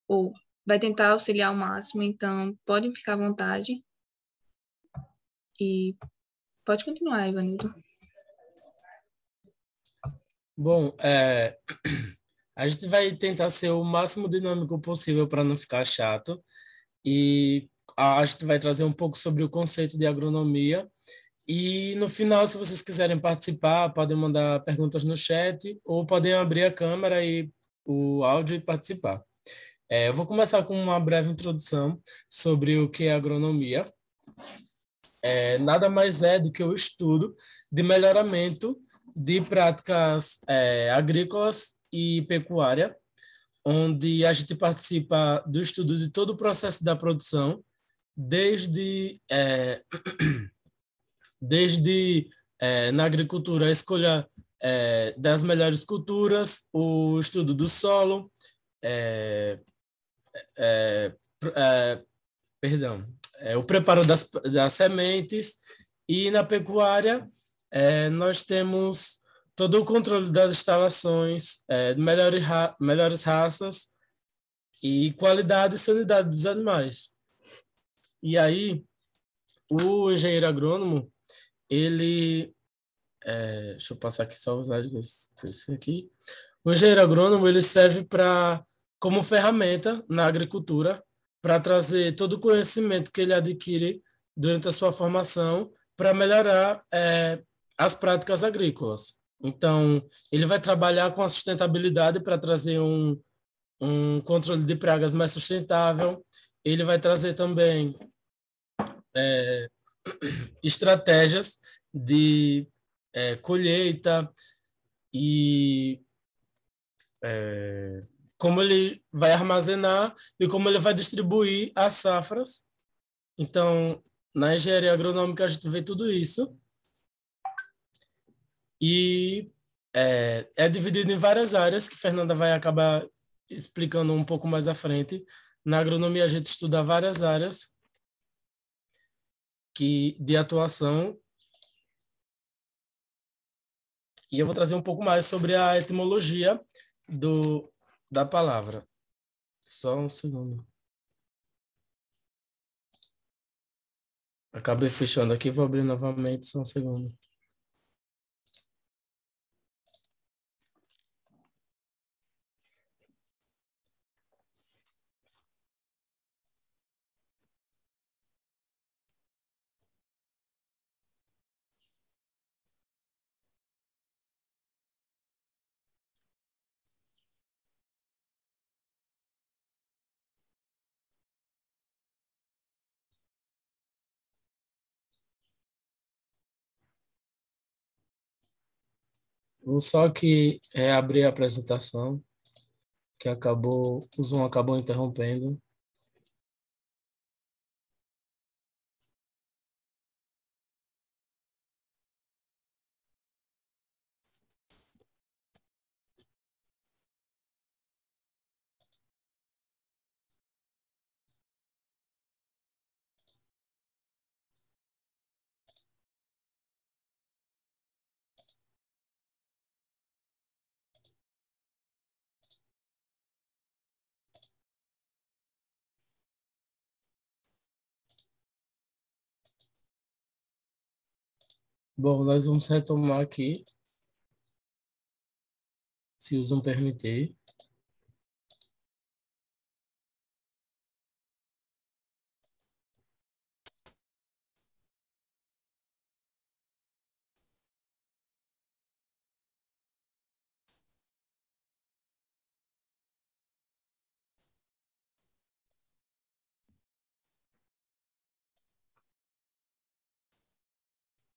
ou vai tentar auxiliar ao máximo, então podem ficar à vontade e pode continuar, Ivanildo. Bom, a gente vai tentar ser o máximo dinâmico possível para não ficar chato e a gente vai trazer um pouco sobre o conceito de agronomia e no final, se vocês quiserem participar, podem mandar perguntas no chat ou podem abrir a câmera e o áudio e participar. Eu vou começar com uma breve introdução sobre o que é agronomia. Nada mais é do que o estudo de melhoramento de práticas agrícolas e pecuária, onde a gente participa do estudo de todo o processo da produção, desde na agricultura a escolha das melhores culturas, o estudo do solo, o preparo das sementes, e na pecuária nós temos todo o controle das instalações, melhores raças e qualidade e sanidade dos animais. E aí, o engenheiro agrônomo, ele... deixa eu passar aqui só os slides aqui. O engenheiro agrônomo, ele serve como ferramenta na agricultura para trazer todo o conhecimento que ele adquire durante a sua formação para melhorar as práticas agrícolas. Então, ele vai trabalhar com a sustentabilidade para trazer um controle de pragas mais sustentável. Ele vai trazer também estratégias de colheita e como ele vai armazenar e como ele vai distribuir as safras. Então, na engenharia agronômica, a gente vê tudo isso. E é dividido em várias áreas, que Fernanda vai acabar explicando um pouco mais à frente. Na agronomia, a gente estuda várias áreas de atuação. E eu vou trazer um pouco mais sobre a etimologia da palavra. Só um segundo. Acabei fechando aqui, vou abrir novamente, só um segundo. Vou só aqui abrir a apresentação, que o Zoom acabou interrompendo. Bom, nós vamos retomar aqui, se o Zoom permitir.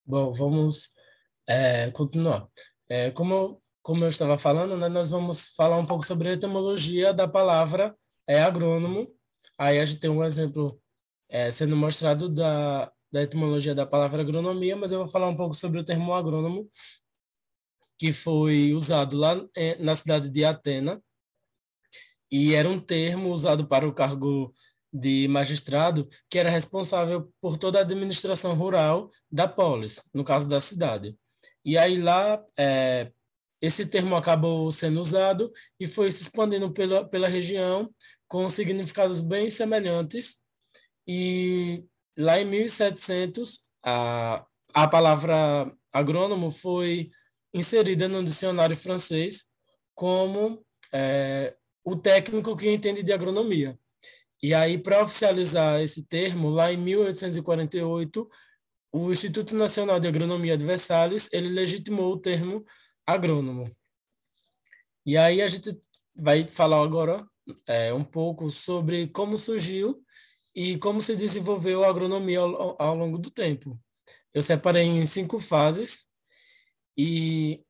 Bom, vamos continuar. Como eu estava falando, né, nós vamos falar um pouco sobre a etimologia da palavra agrônomo. Aí a gente tem um exemplo sendo mostrado da etimologia da palavra agronomia, mas eu vou falar um pouco sobre o termo agrônomo, que foi usado lá na cidade de Atena, e era um termo usado para o cargo de magistrado, que era responsável por toda a administração rural da polis, no caso da cidade. E aí lá, esse termo acabou sendo usado e foi se expandindo pela região com significados bem semelhantes. E lá em 1700, a palavra agrônomo foi inserida no dicionário francês como o técnico que entende de agronomia. E aí, para oficializar esse termo, lá em 1848, o Instituto Nacional de Agronomia de Versalhes, ele legitimou o termo agrônomo. E aí a gente vai falar agora um pouco sobre como surgiu e como se desenvolveu a agronomia ao longo do tempo. Eu separei em 5 fases e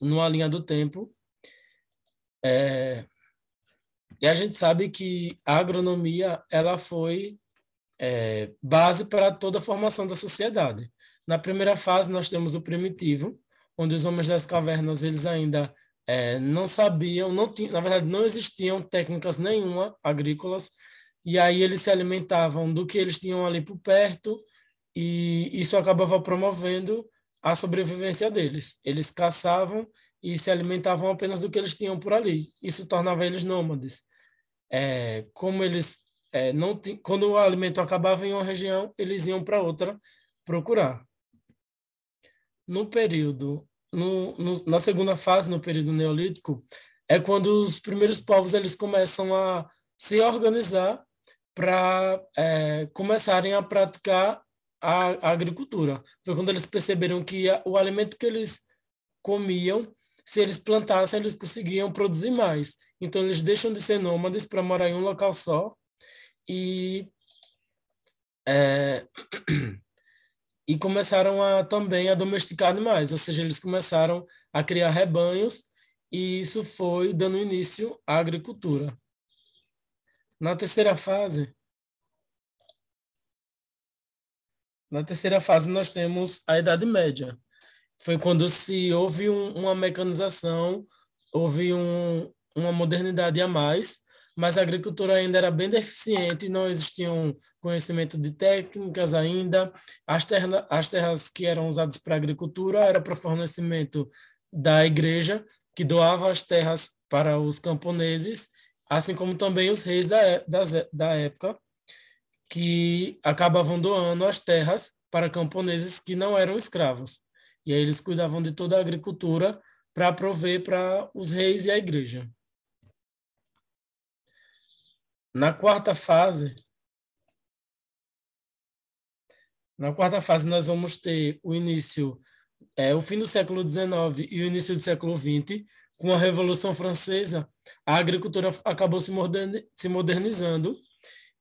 numa linha do tempo. E a gente sabe que a agronomia ela foi base para toda a formação da sociedade. Na primeira fase, nós temos o primitivo, onde os homens das cavernas eles ainda não sabiam, não tinham, na verdade, não existiam técnicas nenhuma agrícolas, e aí eles se alimentavam do que eles tinham ali por perto, e isso acabava promovendo a sobrevivência deles. Eles caçavam e se alimentavam apenas do que eles tinham por ali. Isso tornava eles nômades. Como eles não quando o alimento acabava em uma região, eles iam para outra procurar. No período, na segunda fase, no período neolítico, é quando os primeiros povos eles começam a se organizar para começarem a praticar a agricultura. Foi quando eles perceberam que o alimento que eles comiam, se eles plantassem, eles conseguiam produzir mais. Então, eles deixam de ser nômades para morar em um local só e, e começaram também a domesticar animais, ou seja, eles começaram a criar rebanhos e isso foi dando início à agricultura. Na terceira fase, nós temos a Idade Média. Foi quando se houve uma mecanização, houve uma modernidade a mais, mas a agricultura ainda era bem deficiente, não existia um conhecimento de técnicas ainda. As terras que eram usadas para a agricultura era para fornecimento da igreja, que doava as terras para os camponeses, assim como também os reis da época, que acabavam doando as terras para camponeses que não eram escravos. E aí eles cuidavam de toda a agricultura para prover para os reis e a igreja. Na quarta fase, nós vamos ter o início, o fim do século XIX e o início do século XX. Com a Revolução Francesa, a agricultura acabou se modernizando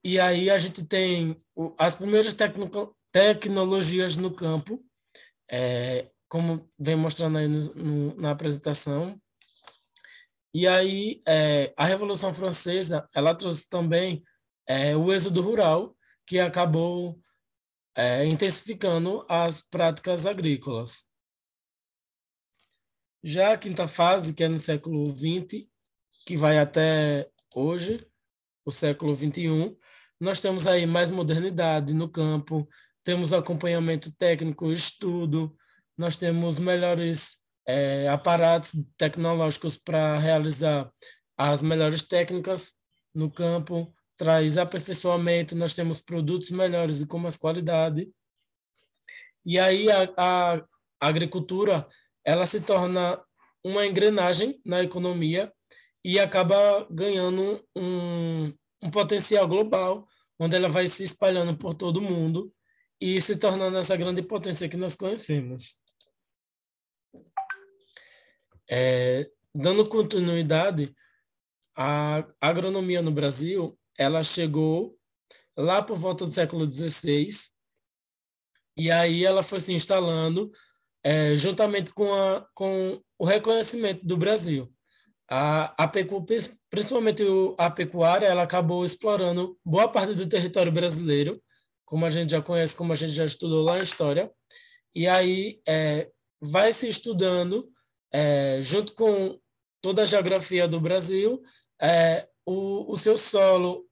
e aí a gente tem as primeiras tecnologias no campo, como vem mostrando aí na apresentação. E aí a Revolução Francesa ela trouxe também o êxodo rural, que acabou intensificando as práticas agrícolas. Já a quinta fase, que é no século XX, que vai até hoje, o século XXI, nós temos aí mais modernidade no campo, temos acompanhamento técnico, estudo, nós temos melhores aparatos tecnológicos para realizar as melhores técnicas no campo, traz aperfeiçoamento, nós temos produtos melhores e com mais qualidade. E aí a agricultura ela se torna uma engrenagem na economia e acaba ganhando um potencial global, onde ela vai se espalhando por todo o mundo e se tornando essa grande potência que nós conhecemos. Dando continuidade, a agronomia no Brasil, ela chegou lá por volta do século XVI, e aí ela foi se instalando juntamente com o reconhecimento do Brasil. Principalmente a pecuária, ela acabou explorando boa parte do território brasileiro, como a gente já conhece, como a gente já estudou lá na história, e aí vai se estudando, junto com toda a geografia do Brasil, o seu solo,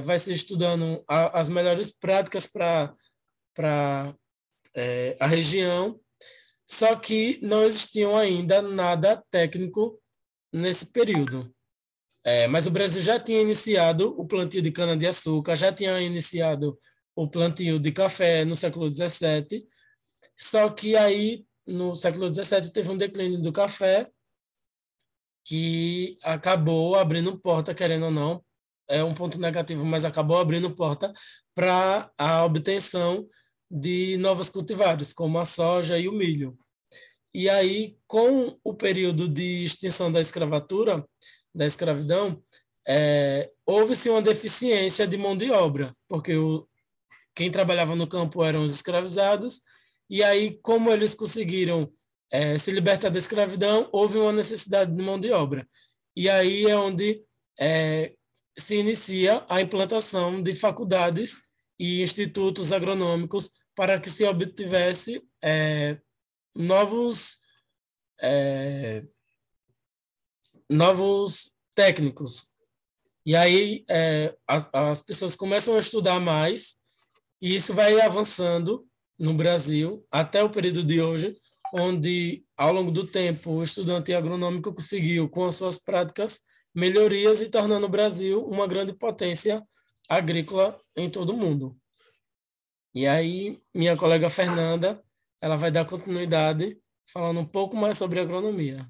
vai se estudando as melhores práticas para a região, Só que não existiam ainda nada técnico nesse período. Mas o Brasil já tinha iniciado o plantio de cana-de-açúcar, já tinha iniciado o plantio de café no século XVII, só que aí, no século XVII, teve um declínio do café que acabou abrindo porta, querendo ou não, é um ponto negativo, mas acabou abrindo porta para a obtenção de novos cultivares, como a soja e o milho. E aí, com o período de extinção da escravatura, da escravidão, houve-se uma deficiência de mão de obra, porque quem trabalhava no campo eram os escravizados, e aí, como eles conseguiram se libertar da escravidão, houve uma necessidade de mão de obra. E aí é onde se inicia a implantação de faculdades e institutos agronômicos para que se obtivesse novos novos técnicos. E aí as pessoas começam a estudar mais e isso vai avançando no Brasil até o período de hoje, onde, ao longo do tempo, o estudante agronômico conseguiu, com as suas práticas, melhorias e tornando o Brasil uma grande potência agrícola em todo o mundo. E aí, minha colega Fernanda, ela vai dar continuidade falando um pouco mais sobre agronomia.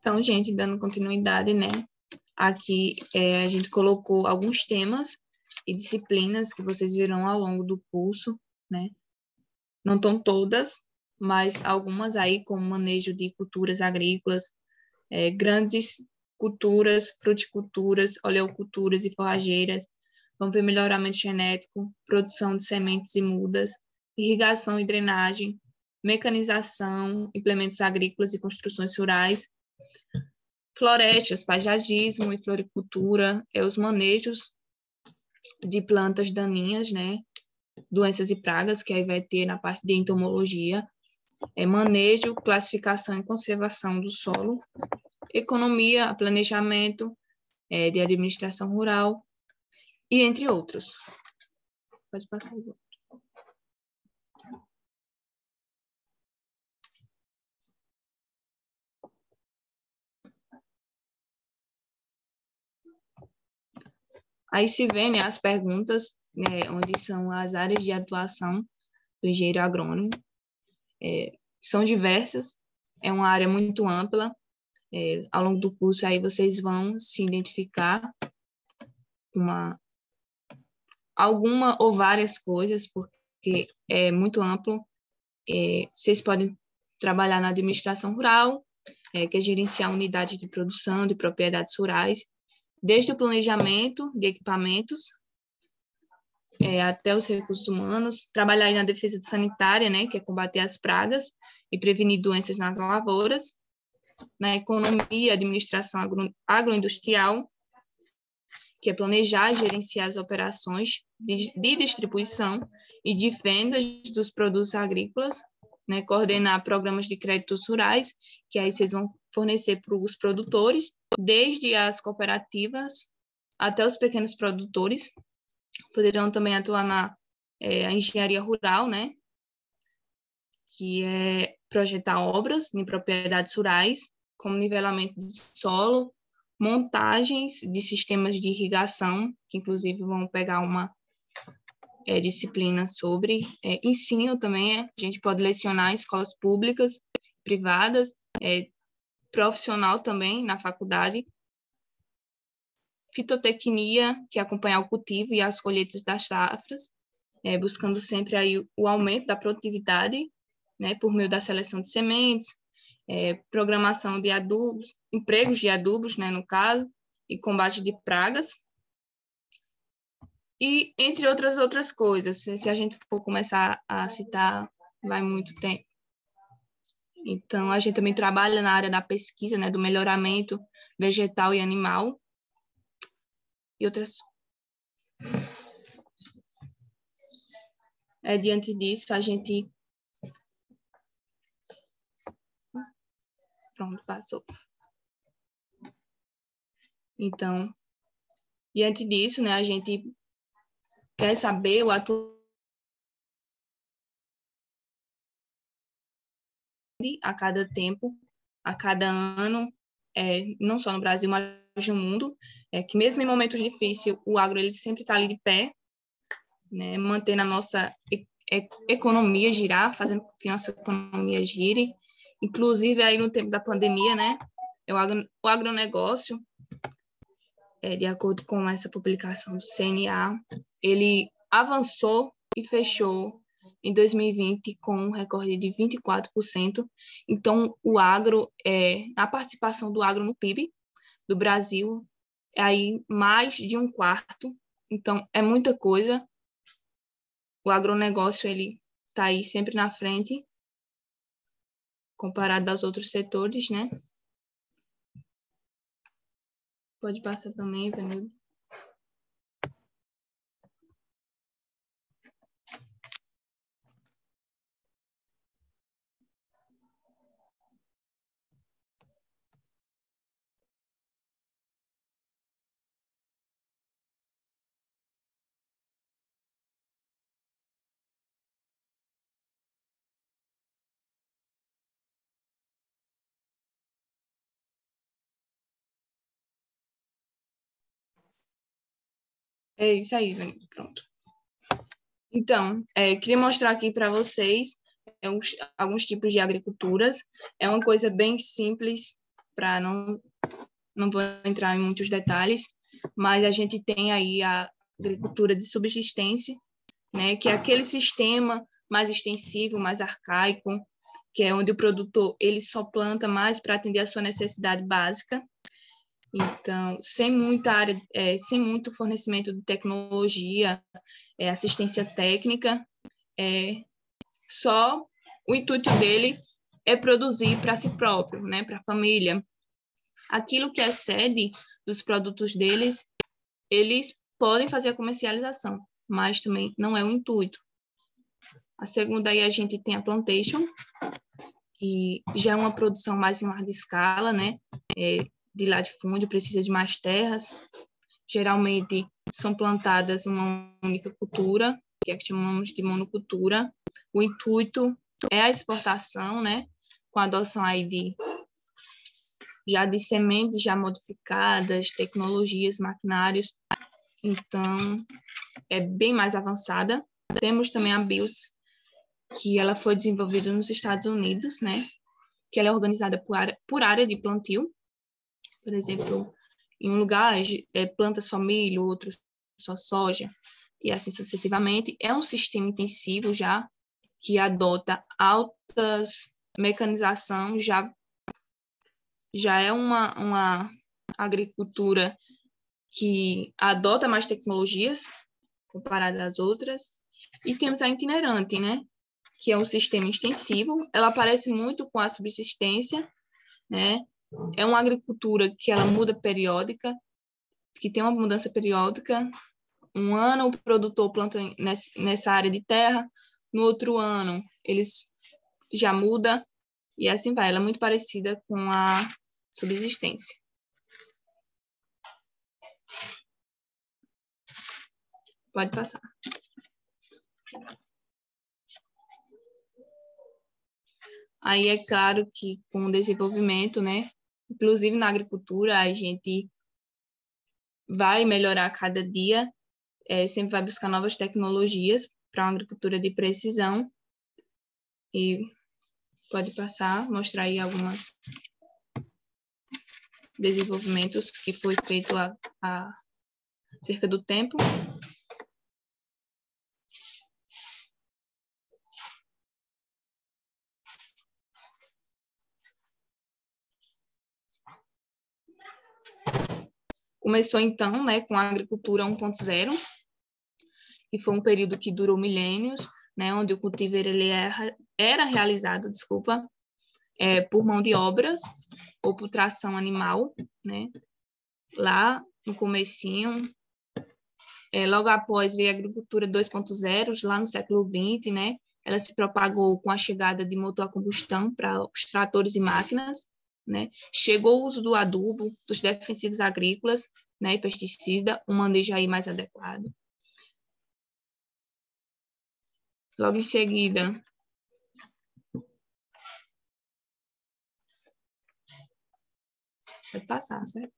Então, gente, dando continuidade, né? Aqui a gente colocou alguns temas e disciplinas que vocês verão ao longo do curso, né? Não estão todas, mas algumas aí, como manejo de culturas agrícolas, grandes culturas, fruticulturas, oleoculturas e forrageiras. Vamos ver melhoramento genético, produção de sementes e mudas, irrigação e drenagem, mecanização, implementos agrícolas e construções rurais, florestas, paisagismo e floricultura, os manejos de plantas daninhas, né? Doenças e pragas, que aí vai ter na parte de entomologia, manejo, classificação e conservação do solo, economia, planejamento, de administração rural, e entre outros. Pode passar o outro. Aí se vê, né, as perguntas, né, onde são as áreas de atuação do engenheiro agrônomo. São diversas, é uma área muito ampla. Ao longo do curso aí vocês vão se identificar alguma ou várias coisas, porque é muito amplo. Vocês podem trabalhar na administração rural, que é gerenciar unidades de produção de propriedades rurais, desde o planejamento de equipamentos até os recursos humanos, trabalhar aí na defesa sanitária, né, que é combater as pragas e prevenir doenças nas lavouras, na economia, administração agroindustrial, que é planejar e gerenciar as operações de distribuição e de vendas dos produtos agrícolas, né, coordenar programas de créditos rurais, que aí vocês vão fornecer para os produtores, desde as cooperativas até os pequenos produtores. Poderão também atuar na a engenharia rural, né, que é projetar obras em propriedades rurais, como nivelamento de solo, montagens de sistemas de irrigação, que inclusive vão pegar uma disciplina sobre ensino também. A gente pode lecionar em escolas públicas, privadas, profissional também na faculdade. Fitotecnia, que é acompanhar o cultivo e as colheitas das safras, buscando sempre aí o aumento da produtividade, né, por meio da seleção de sementes, programação de adubos, empregos de adubos, né, no caso, e combate de pragas, e entre outras coisas. Se a gente for começar a citar, vai muito tempo. Então, a gente também trabalha na área da pesquisa, né, do melhoramento vegetal e animal, e outras. Diante disso, a gente... Pronto, passou. Então, diante disso, né, a gente quer saber o atual a cada tempo, a cada ano, não só no Brasil, mas no mundo, que mesmo em momentos difíceis, o agro ele sempre está ali de pé, né, mantendo a nossa economia girar, fazendo com que a nossa economia gire. Inclusive, aí no tempo da pandemia, né, o agronegócio, de acordo com essa publicação do CNA, ele avançou e fechou em 2020 com um recorde de 24%. Então, a participação do agro no PIB do Brasil é aí mais de um quarto. Então, é muita coisa. O agronegócio ele está aí sempre na frente, comparado aos outros setores, né? Pode passar também, Vanildo. É isso aí, Vanildo. Pronto. Então, queria mostrar aqui para vocês alguns tipos de agriculturas. É uma coisa bem simples, para não vou entrar em muitos detalhes, mas a gente tem aí a agricultura de subsistência, né, que é aquele sistema mais extensivo, mais arcaico, que é onde o produtor ele só planta mais para atender a sua necessidade básica. Então, sem muito fornecimento de tecnologia, assistência técnica, só o intuito dele é produzir para si próprio, né, para a família. Aquilo que excede dos produtos deles, eles podem fazer a comercialização, mas também não é o intuito. A segunda aí a gente tem a plantation, que já é uma produção mais em larga escala, né, de latifúndio, precisa de mais terras. Geralmente são plantadas uma única cultura, que é que chamamos de monocultura. O intuito é a exportação, né, com a adoção aí já de sementes já modificadas, tecnologias, maquinários. Então, é bem mais avançada. Temos também a BIOS, que ela foi desenvolvida nos Estados Unidos, né, que ela é organizada por área de plantio. Por exemplo, em um lugar planta só milho, outro só soja, e assim sucessivamente. É um sistema intensivo já, que adota altas mecanização, já é uma agricultura que adota mais tecnologias comparada às outras. E temos a itinerante, né, que é um sistema extensivo. Ela parece muito com a subsistência, né? É uma agricultura que ela muda periódica, que tem uma mudança periódica. Um ano o produtor planta nessa área de terra, no outro ano eles já muda, e assim vai. Ela é muito parecida com a subsistência. Pode passar. Aí é claro que com o desenvolvimento, né, inclusive na agricultura, a gente vai melhorar a cada dia, sempre vai buscar novas tecnologias para uma agricultura de precisão. E pode passar, mostrar aí alguns desenvolvimentos que foi feito há cerca do tempo. Começou, então, né, com a agricultura 1.0, que foi um período que durou milênios, né, onde o cultivo ele era realizado, por mão de obras ou por tração animal, né? Lá no comecinho, logo após veio a agricultura 2.0, lá no século XX, né? Ela se propagou com a chegada de motor a combustão para os tratores e máquinas, né? Chegou o uso do adubo, dos defensivos agrícolas, né, e pesticida, um manejo aí mais adequado. Logo em seguida, pode passar, certo?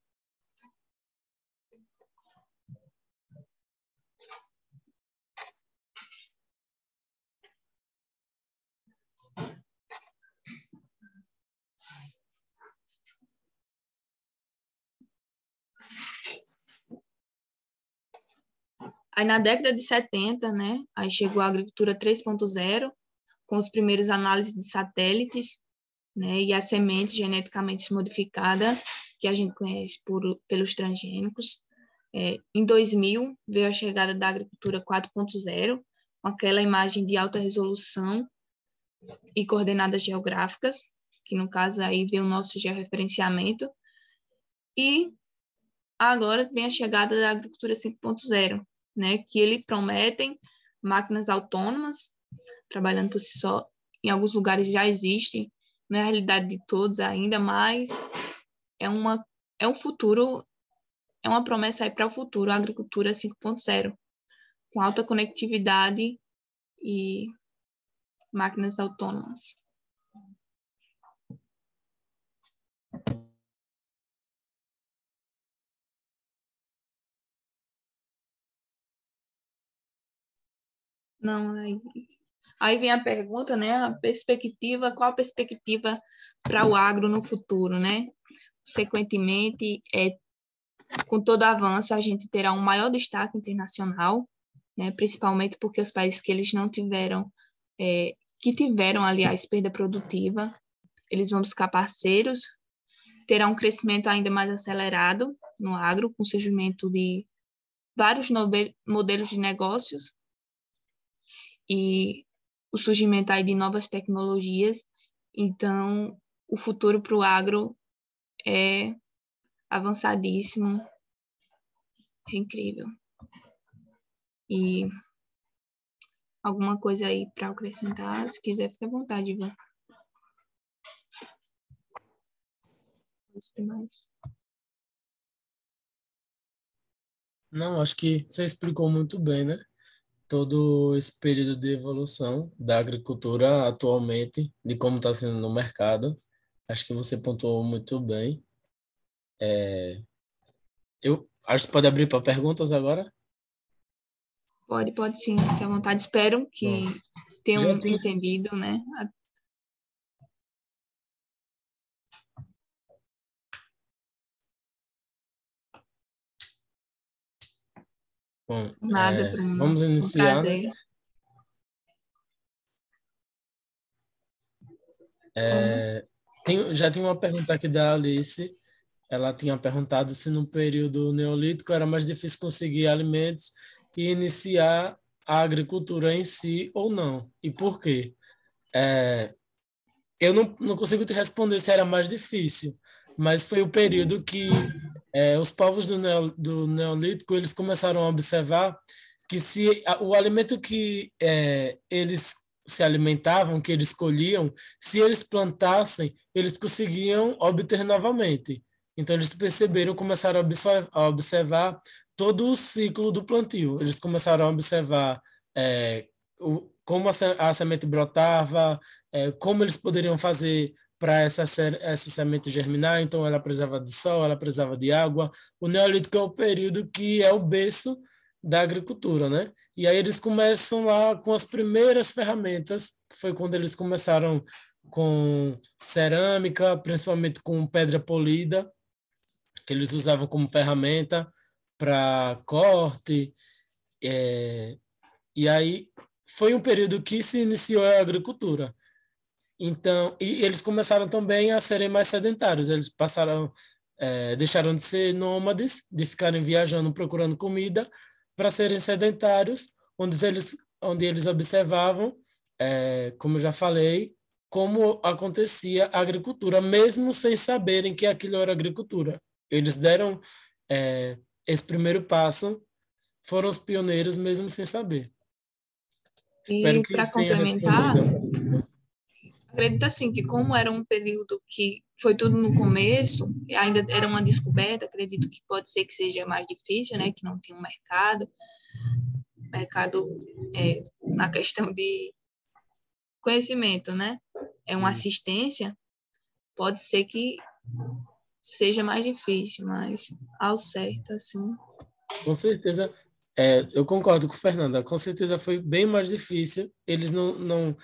Aí na década de 70, né, aí chegou a agricultura 3.0, com os primeiros análises de satélites, né, e a semente geneticamente modificada, que a gente conhece pelos transgênicos. Em 2000, veio a chegada da agricultura 4.0, com aquela imagem de alta resolução e coordenadas geográficas, que no caso aí veio o nosso georreferenciamento. E agora vem a chegada da agricultura 5.0, né, que eles prometem máquinas autônomas, trabalhando por si só. Em alguns lugares já existe, não é a realidade de todos ainda, mas é um futuro, é uma promessa aí para o futuro, a agricultura 5.0, com alta conectividade e máquinas autônomas. Não, aí vem a pergunta, né? Qual a perspectiva para o agro no futuro, né? Consequentemente, com todo avanço, a gente terá um maior destaque internacional, né? Principalmente porque os países que eles não tiveram, que tiveram, aliás, perda produtiva, eles vão buscar parceiros, terá um crescimento ainda mais acelerado no agro, com o surgimento de vários modelos de negócios e o surgimento aí de novas tecnologias. Então, o futuro para o agro é avançadíssimo, é incrível. E alguma coisa aí para acrescentar, se quiser, fique à vontade, Ivan. Não, acho que você explicou muito bem, né? Todo esse período de evolução da agricultura atualmente, de como está sendo no mercado. Acho que você pontuou muito bem. Eu acho que pode abrir para perguntas agora. Pode sim, fique à vontade. Espero que Bom, tenham já tem, entendido, né? bom, Nada, Bruno. vamos Um iniciar, né? prazer. Como? Já tem uma pergunta aqui da Alice. Ela tinha perguntado se no período neolítico era mais difícil conseguir alimentos e iniciar a agricultura em si ou não. E por quê? Eu não consigo te responder se era mais difícil, mas foi o período que os povos do Neolítico eles começaram a observar que se o alimento que eles se alimentavam, que eles escolhiam, se eles plantassem, eles conseguiam obter novamente. Então eles perceberam, começaram a observar todo o ciclo do plantio. Eles começaram a observar como a semente brotava, como eles poderiam fazer para essa semente germinar. Então ela precisava de sol, ela precisava de água. O Neolítico é o período que é o berço da agricultura, né? E aí eles começam lá com as primeiras ferramentas, que foi quando eles começaram com cerâmica, principalmente com pedra polida, que eles usavam como ferramenta para corte. E aí foi um período que se iniciou a agricultura. Então, e eles começaram também a serem mais sedentários. Eles deixaram de ser nômades, de ficarem viajando procurando comida, para serem sedentários, onde eles observavam, como eu já falei, como acontecia a agricultura, mesmo sem saberem que aquilo era agricultura. Eles deram esse primeiro passo, foram os pioneiros mesmo sem saber. Espero E que para tenha complementar, respondido. acredito assim que como era um período que foi tudo no começo, ainda era uma descoberta, acredito que pode ser que seja mais difícil, né, que não tem um mercado na questão de conhecimento, né, é uma assistência, pode ser que seja mais difícil, mas ao certo, assim. Com certeza, eu concordo com o Fernanda, com certeza foi bem mais difícil, eles não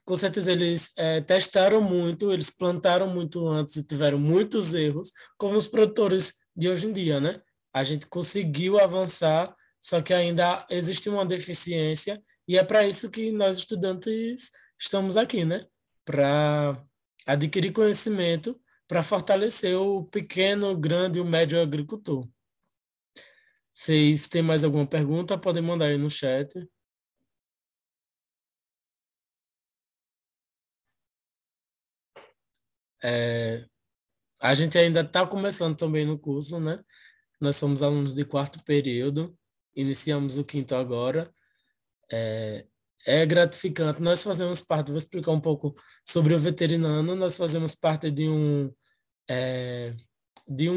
com certeza eles testaram muito, eles plantaram muito antes e tiveram muitos erros, como os produtores de hoje em dia, né? A gente conseguiu avançar, só que ainda existe uma deficiência, e é para isso que nós estudantes estamos aqui, né? Para adquirir conhecimento, para fortalecer o pequeno, grande e o médio agricultor. Vocês têm mais alguma pergunta? Podem mandar aí no chat. A gente ainda está começando também no curso, né? Nós somos alunos de quarto período, iniciamos o quinto agora. É gratificante. Nós fazemos parte, vou explicar um pouco sobre o veterinando. Nós fazemos parte de um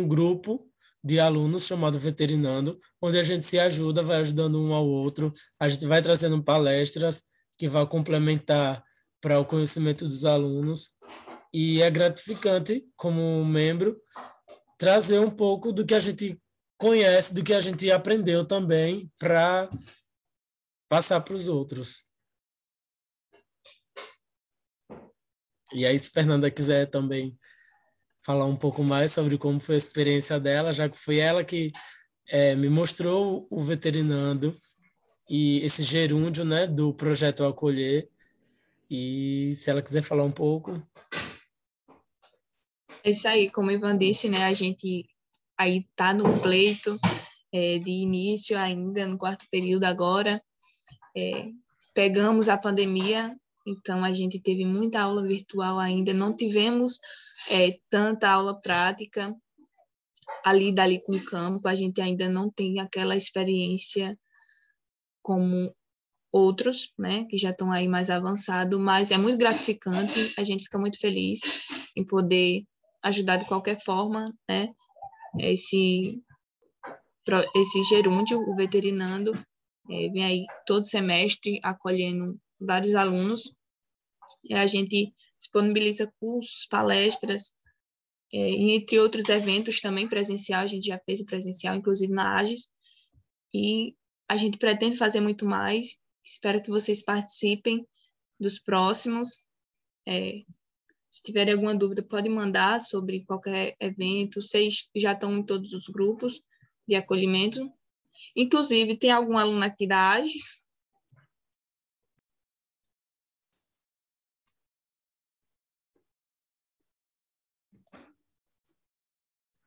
grupo de alunos chamado Veterinando, onde a gente se ajuda, vai ajudando um ao outro. A gente vai trazendo palestras que vão complementar para o conhecimento dos alunos. E é gratificante, como membro, trazer um pouco do que a gente conhece, do que a gente aprendeu também, para passar para os outros. E aí, se Fernanda quiser também falar um pouco mais sobre como foi a experiência dela, já que foi ela que me mostrou o veterinando e esse gerúndio, né, do projeto Acolher. E se ela quiser falar um pouco. É isso aí, como o Ivan disse, né, a gente aí tá no pleito de início ainda, no quarto período agora. Pegamos a pandemia, então a gente teve muita aula virtual ainda, não tivemos tanta aula prática ali dali com o campo, a gente ainda não tem aquela experiência como outros, né, que já estão aí mais avançados, mas é muito gratificante, a gente fica muito feliz em poder ajudar de qualquer forma, né, esse gerúndio, o veterinando, vem aí todo semestre acolhendo vários alunos, e a gente disponibiliza cursos, palestras, e entre outros eventos também presencial, a gente já fez o presencial, inclusive na AGES, e a gente pretende fazer muito mais. Espero que vocês participem dos próximos. Se tiverem alguma dúvida, pode mandar sobre qualquer evento. Vocês já estão em todos os grupos de acolhimento. Inclusive, tem algum aluno aqui da AGES?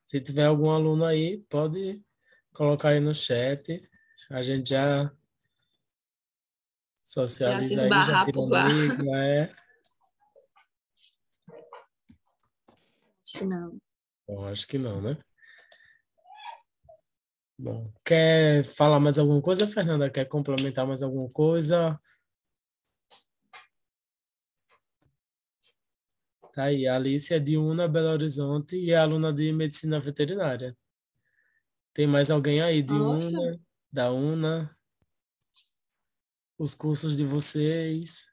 Se tiver algum aluno aí, pode colocar aí no chat. A gente já Já se socializa aí, já esbarrar vira por lá. amigo, Acho que não. Bom, acho que não, né? Bom, quer falar mais alguma coisa, Fernanda? Quer complementar mais alguma coisa? Tá aí, a Alice é de UNA, Belo Horizonte e é aluna de Medicina Veterinária. Tem mais alguém aí de Nossa, UNA, da UNA? Os cursos de vocês?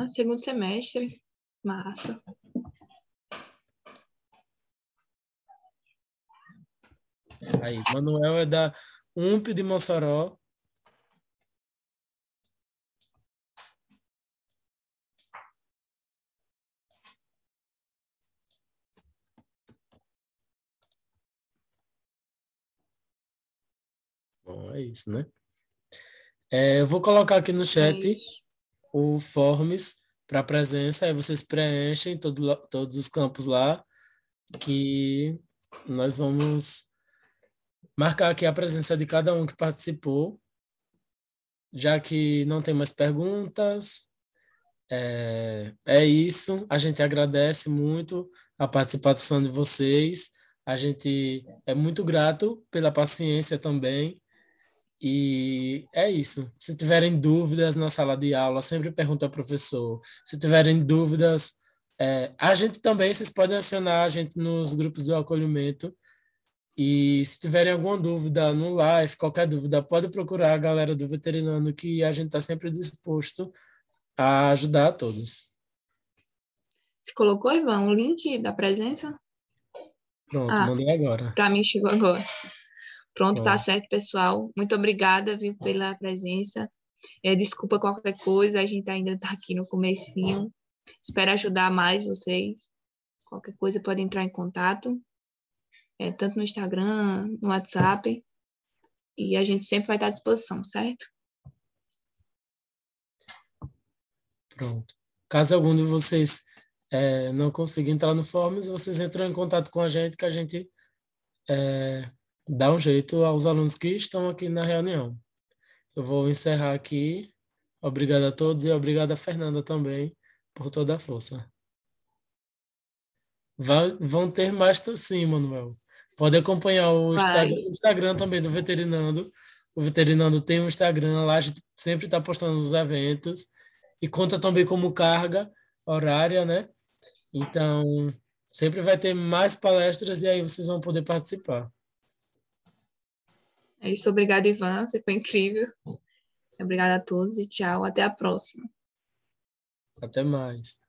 segundo semestre. Massa. Aí, Manuel é da UMP de Mossoró. Bom, é isso, né? Eu vou colocar aqui no É chat isso. o forms para presença, aí vocês preenchem todos os campos lá, que nós vamos marcar aqui a presença de cada um que participou, já que não tem mais perguntas. É isso, a gente agradece muito a participação de vocês, a gente é muito grato pela paciência também, e é isso. Se tiverem dúvidas na sala de aula, sempre pergunta ao professor. Se tiverem dúvidas A gente também, vocês podem acionar a gente nos grupos do acolhimento. E se tiverem alguma dúvida no live, qualquer dúvida, pode procurar a galera do Veterinando, que a gente está sempre disposto a ajudar a todos. Você colocou, Ivan, o link da presença? Pronto, mandei agora. Para mim chegou agora. Pronto, tá Bom, certo, pessoal. Muito obrigada, viu, pela presença. Desculpa qualquer coisa, a gente ainda está aqui no comecinho. Espero ajudar mais vocês. Qualquer coisa pode entrar em contato, tanto no Instagram, no WhatsApp, e a gente sempre vai estar à disposição, certo? pronto. Caso algum de vocês não consiga entrar no Forms, vocês entram em contato com a gente, que a gente dá um jeito aos alunos que estão aqui na reunião. Eu vou encerrar aqui. Obrigado a todos e obrigado a Fernanda também por toda a força. Vão ter mais sim, Manuel. Pode acompanhar o Vai. Instagram também do Veterinando. O Veterinando tem um Instagram lá, a gente sempre está postando os eventos e conta também como carga horária, né? Então, sempre vai ter mais palestras e aí vocês vão poder participar. É isso, obrigada, Ivan. Você foi incrível. Obrigada a todos e tchau. Até a próxima. Até mais.